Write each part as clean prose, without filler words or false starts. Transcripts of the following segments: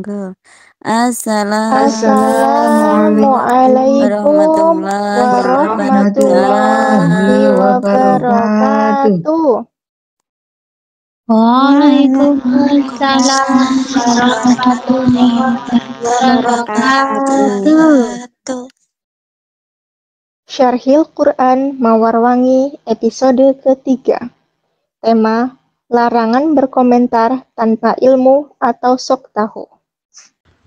monggo. Assalamualaikum warahmatullahi wabarakatuh. Waalaikumsalam warahmatullahi wabarakatuh. Syarhil Quran Mawarwangi episode ketiga. Tema: larangan berkomentar tanpa ilmu atau sok tahu.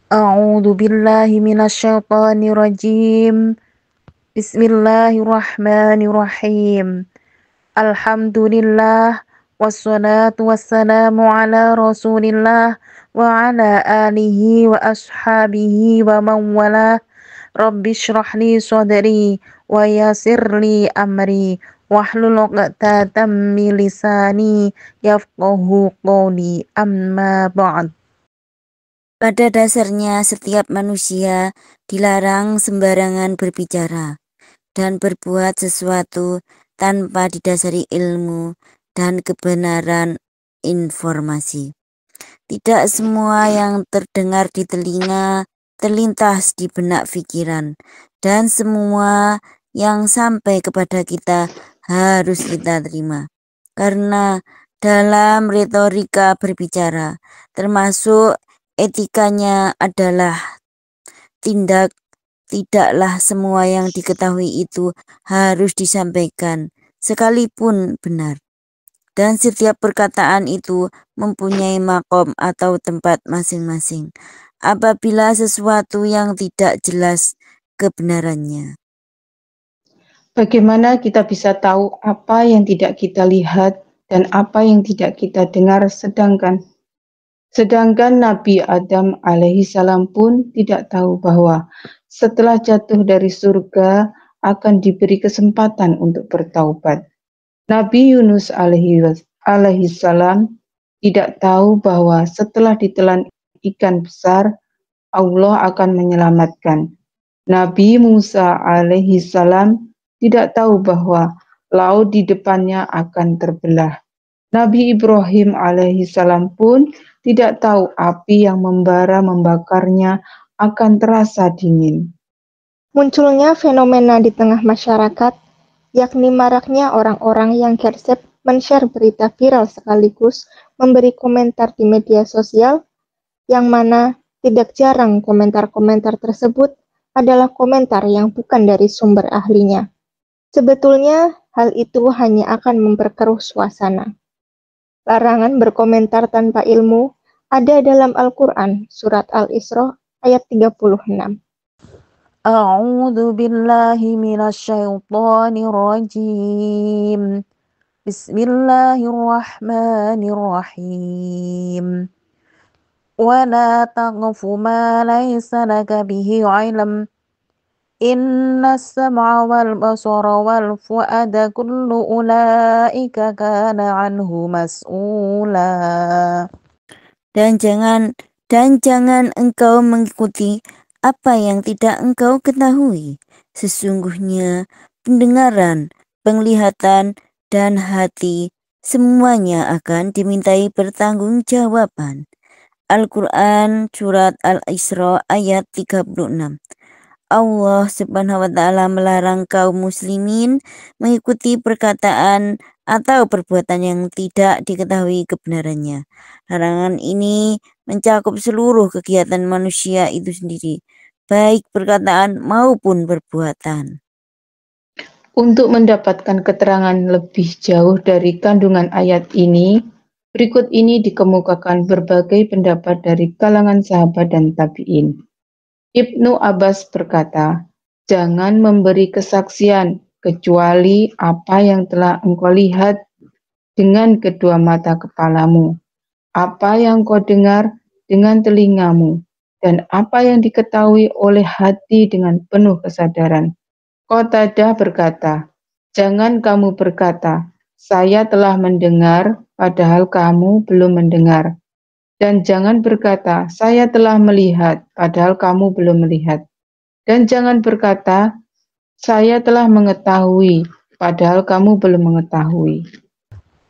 A'udzu billahi minasyaitonir rajim. Bismillahirrahmanirrahim. Alhamdulillah wassalatu wassalamu ala Rasulillah wa ala alihi wa ashabihi wa man wala. Rabbi shrah li sadri wa yassir li amri wahlul 'uqdatam min lisani yafqahu qawli, amma ba'd. Pada dasarnya setiap manusia dilarang sembarangan berbicara dan berbuat sesuatu tanpa didasari ilmu dan kebenaran informasi. Tidak semua yang terdengar di telinga terlintas di benak pikiran, dan semua yang sampai kepada kita harus kita terima. Karena dalam retorika berbicara, termasuk etikanya adalah tidaklah semua yang diketahui itu harus disampaikan, sekalipun benar. Dan setiap perkataan itu mempunyai makom atau tempat masing-masing apabila sesuatu yang tidak jelas kebenarannya. Bagaimana kita bisa tahu apa yang tidak kita lihat dan apa yang tidak kita dengar, sedangkan Nabi Adam alaihissalam pun tidak tahu bahwa setelah jatuh dari surga akan diberi kesempatan untuk bertaubat. Nabi Yunus alaihissalam tidak tahu bahwa setelah ditelan ikan besar, Allah akan menyelamatkan. Nabi Musa alaihissalam tidak tahu bahwa laut di depannya akan terbelah. Nabi Ibrahim alaihissalam pun tidak tahu api yang membara membakarnya akan terasa dingin. Munculnya fenomena di tengah masyarakat, yakni maraknya orang-orang yang gercep men-share berita viral sekaligus memberi komentar di media sosial, yang mana tidak jarang komentar-komentar tersebut adalah komentar yang bukan dari sumber ahlinya. Sebetulnya hal itu hanya akan memperkeruh suasana. Larangan berkomentar tanpa ilmu ada dalam Al-Quran, surat Al-Isra ayat 36. A'udzu billahi minasyaitonir rajim. Bismillahirrahmanirrahim. Wa la taqfu ma laysa laka bihi 'ilm. Innas sam'a wal basara wal fu'ada kullu ulaika kana 'anhu mas'ula. Dan jangan engkau mengikuti apa yang tidak engkau ketahui. Sesungguhnya pendengaran, penglihatan, dan hati semuanya akan dimintai pertanggungjawaban. Al-Quran Surat Al-Isra ayat 36. Allah Subhanahu wa Ta'ala melarang kaum muslimin mengikuti perkataan atau perbuatan yang tidak diketahui kebenarannya. Larangan ini mencakup seluruh kegiatan manusia itu sendiri, baik perkataan maupun perbuatan. Untuk mendapatkan keterangan lebih jauh dari kandungan ayat ini, berikut ini dikemukakan berbagai pendapat dari kalangan sahabat dan tabi'in. Ibnu Abbas berkata, jangan memberi kesaksian kecuali apa yang telah engkau lihat dengan kedua mata kepalamu, apa yang kau dengar dengan telingamu, dan apa yang diketahui oleh hati dengan penuh kesadaran. Qatadah berkata, jangan kamu berkata, saya telah mendengar, padahal kamu belum mendengar. Dan jangan berkata, saya telah melihat, padahal kamu belum melihat. Dan jangan berkata, saya telah mengetahui, padahal kamu belum mengetahui.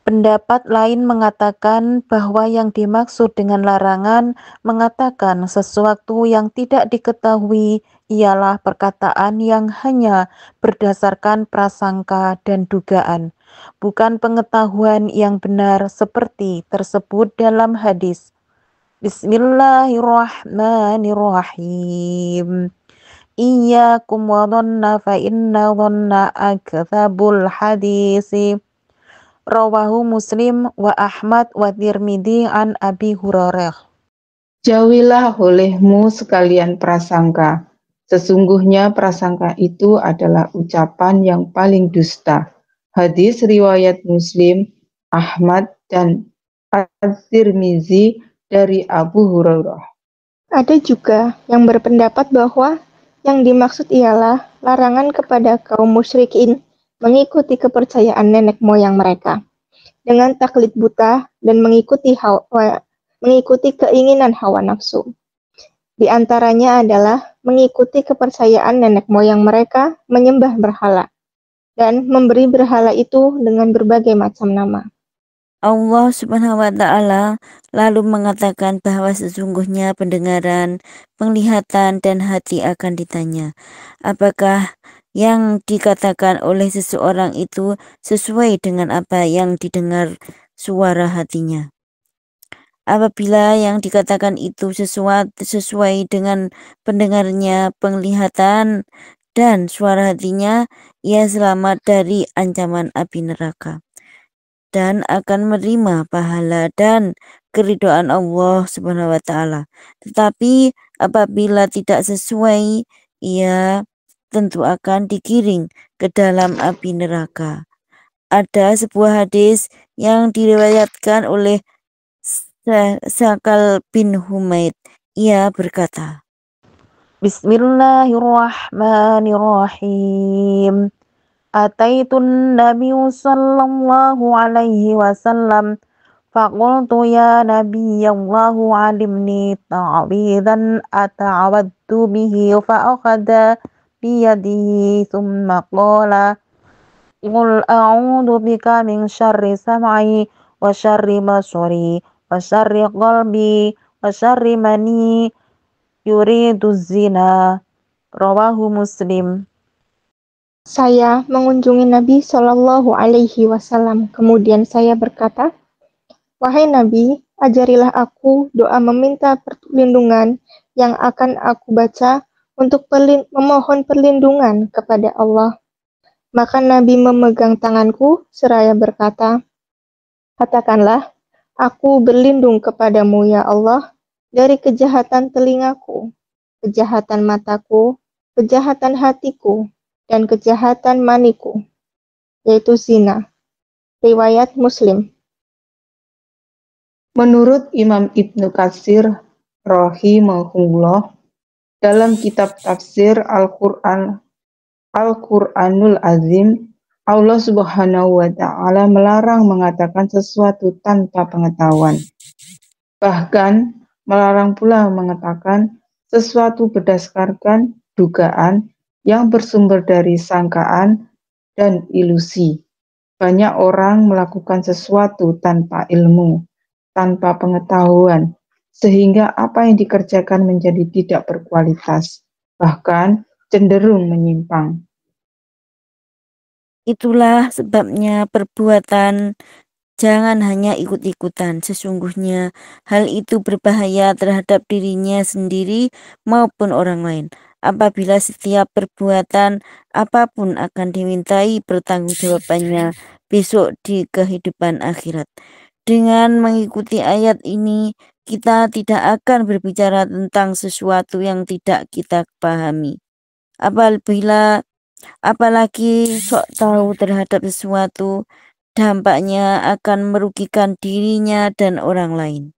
Pendapat lain mengatakan bahwa yang dimaksud dengan larangan mengatakan sesuatu yang tidak diketahui ialah perkataan yang hanya berdasarkan prasangka dan dugaan, bukan pengetahuan yang benar seperti tersebut dalam hadis. Bismillahirrahmanirrahim. Iyyakum wa dhanna fa inna dhanna akdzabul hadisi. Rawahu Muslim wa Ahmad wa Tirmidzi an Abi Hurairah. Jauhilah olehmu sekalian prasangka. Sesungguhnya prasangka itu adalah ucapan yang paling dusta. Hadis riwayat Muslim, Ahmad, dan At-Tirmizi dari Abu Hurairah. Ada juga yang berpendapat bahwa yang dimaksud ialah larangan kepada kaum musyrikin mengikuti kepercayaan nenek moyang mereka dengan taklid buta dan mengikuti keinginan hawa nafsu. Di antaranya adalah mengikuti kepercayaan nenek moyang mereka menyembah berhala dan memberi berhala itu dengan berbagai macam nama. Allah Subhanahu wa Ta'ala lalu mengatakan bahwa sesungguhnya pendengaran, penglihatan, dan hati akan ditanya. Apakah yang dikatakan oleh seseorang itu sesuai dengan apa yang didengar suara hatinya? Apabila yang dikatakan itu sesuai dengan pendengarnya, penglihatan, dan suara hatinya, ia selamat dari ancaman api neraka dan akan menerima pahala dan keridhaan Allah Subhanahu wa Ta'ala. Tetapi apabila tidak sesuai, ia tentu akan digiring ke dalam api neraka. Ada sebuah hadis yang diriwayatkan oleh Sakal bin Humaid. Ia berkata, Bismillahirrahmanirrahim. Ataitun Nabi sallallahu alaihi wasallam faqultu ya Nabi Allahu alimni ta'widan ata'awadtu bihi fa'akhadha biyadihi thumma qala qul a'udhu bika min syarri sam'i wa syarri basari wa syarri qalbi wa syarri mani yuridu zina. Rawahu Muslim. Saya mengunjungi Nabi Shallallahu Alaihi Wasallam. Kemudian saya berkata, wahai Nabi, ajarilah aku doa meminta perlindungan yang akan aku baca untuk memohon perlindungan kepada Allah. Maka Nabi memegang tanganku seraya berkata, katakanlah, aku berlindung kepadamu ya Allah dari kejahatan telingaku, kejahatan mataku, kejahatan hatiku, dan kejahatan maniku, yaitu zina. Riwayat Muslim. Menurut Imam Ibnu Katsir rahimahullah, dalam kitab tafsir Al-Qur'anul Azim, Allah Subhanahu wa Ta'ala melarang mengatakan sesuatu tanpa pengetahuan. Bahkan melarang pula mengatakan sesuatu berdasarkan dugaan yang bersumber dari sangkaan dan ilusi. Banyak orang melakukan sesuatu tanpa ilmu, tanpa pengetahuan, sehingga apa yang dikerjakan menjadi tidak berkualitas, bahkan cenderung menyimpang. Itulah sebabnya perbuatan jangan hanya ikut-ikutan. Sesungguhnya hal itu berbahaya terhadap dirinya sendiri maupun orang lain. Apabila setiap perbuatan apapun akan dimintai pertanggungjawabannya besok di kehidupan akhirat. Dengan mengikuti ayat ini, kita tidak akan berbicara tentang sesuatu yang tidak kita pahami. Apalagi sok tahu terhadap sesuatu, dampaknya akan merugikan dirinya dan orang lain.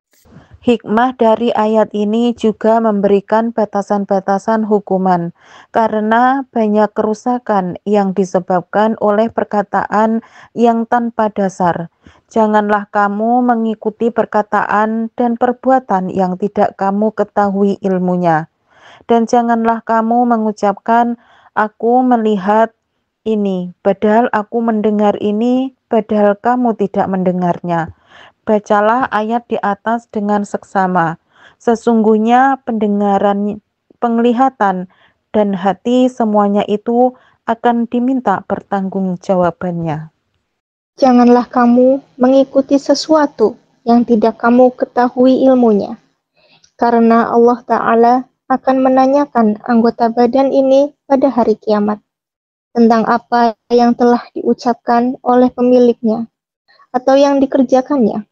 Hikmah dari ayat ini juga memberikan batasan-batasan hukuman, karena banyak kerusakan yang disebabkan oleh perkataan yang tanpa dasar. Janganlah kamu mengikuti perkataan dan perbuatan yang tidak kamu ketahui ilmunya. Dan janganlah kamu mengucapkan, aku melihat, ini, padahal aku mendengar ini, padahal kamu tidak mendengarnya. Bacalah ayat di atas dengan seksama. Sesungguhnya pendengaran, penglihatan, dan hati semuanya itu akan diminta pertanggungjawabannya. Janganlah kamu mengikuti sesuatu yang tidak kamu ketahui ilmunya, karena Allah Ta'ala akan menanyakan anggota badan ini pada hari kiamat tentang apa yang telah diucapkan oleh pemiliknya atau yang dikerjakannya.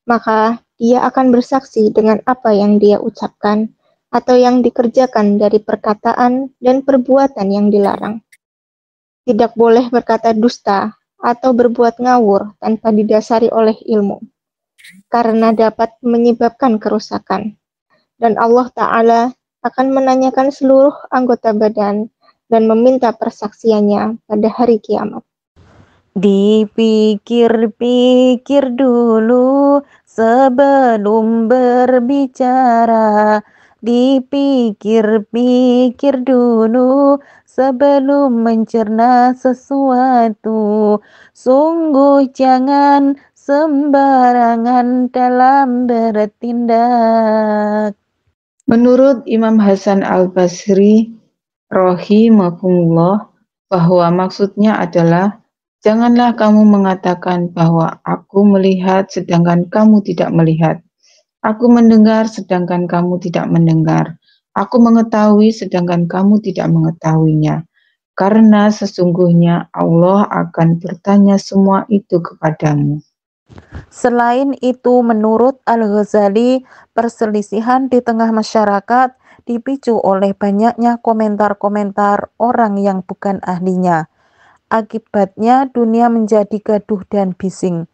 Maka dia akan bersaksi dengan apa yang dia ucapkan atau yang dikerjakan dari perkataan dan perbuatan yang dilarang. Tidak boleh berkata dusta atau berbuat ngawur tanpa didasari oleh ilmu, karena dapat menyebabkan kerusakan. Dan Allah Ta'ala akan menanyakan seluruh anggota badan dan meminta persaksiannya pada hari kiamat. Dipikir-pikir dulu sebelum berbicara. Dipikir-pikir dulu sebelum mencerna sesuatu. Sungguh jangan sembarangan dalam bertindak. Menurut Imam Hasan Al-Basri rahimahullah, bahwa maksudnya adalah janganlah kamu mengatakan bahwa aku melihat sedangkan kamu tidak melihat. Aku mendengar sedangkan kamu tidak mendengar. Aku mengetahui sedangkan kamu tidak mengetahuinya. Karena sesungguhnya Allah akan bertanya semua itu kepadamu. Selain itu, menurut Al-Ghazali, perselisihan di tengah masyarakat dipicu oleh banyaknya komentar-komentar orang yang bukan ahlinya. Akibatnya dunia menjadi gaduh dan bising.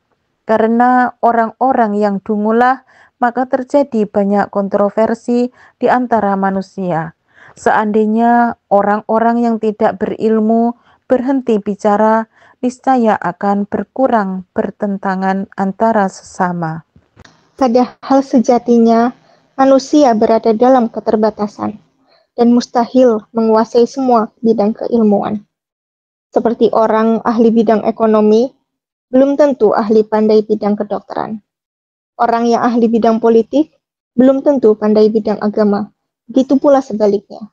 Karena orang-orang yang dungulah, maka terjadi banyak kontroversi di antara manusia. Seandainya orang-orang yang tidak berilmu berhenti bicara, niscaya akan berkurang pertentangan antara sesama. Padahal sejatinya manusia berada dalam keterbatasan dan mustahil menguasai semua bidang keilmuan. Seperti orang ahli bidang ekonomi, belum tentu ahli pandai bidang kedokteran. Orang yang ahli bidang politik, belum tentu pandai bidang agama. Begitu pula sebaliknya.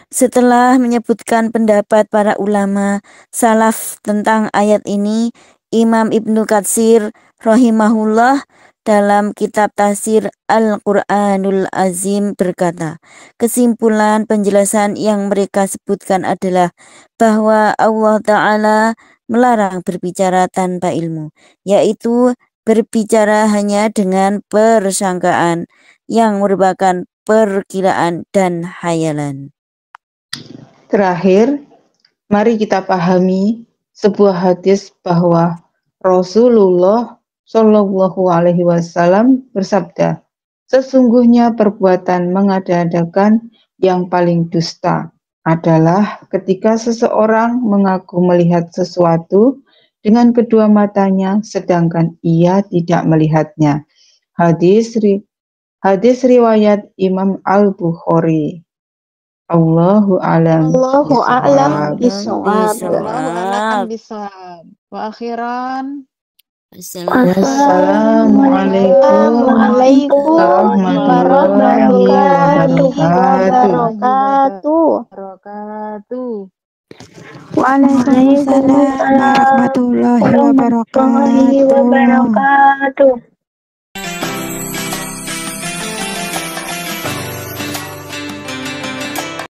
Setelah menyebutkan pendapat para ulama salaf tentang ayat ini, Imam Ibnu Katsir rahimahullah dalam kitab tafsir Al-Quranul Azim berkata, kesimpulan penjelasan yang mereka sebutkan adalah bahwa Allah Ta'ala melarang berbicara tanpa ilmu, yaitu berbicara hanya dengan persangkaan yang merupakan perkiraan dan hayalan. Terakhir, mari kita pahami sebuah hadis bahwa Rasulullah Shallallahu Alaihi Wasallam bersabda, sesungguhnya perbuatan mengada-adakan yang paling dusta adalah ketika seseorang mengaku melihat sesuatu dengan kedua matanya sedangkan ia tidak melihatnya. Hadis riwayat Imam Al-Bukhari. Allahu a'lam bishawab. Wa akhiran. Wassalamualaikum warahmatullahi wabarakatuh. Waalaikumsalam warahmatullahi wabarakatuh.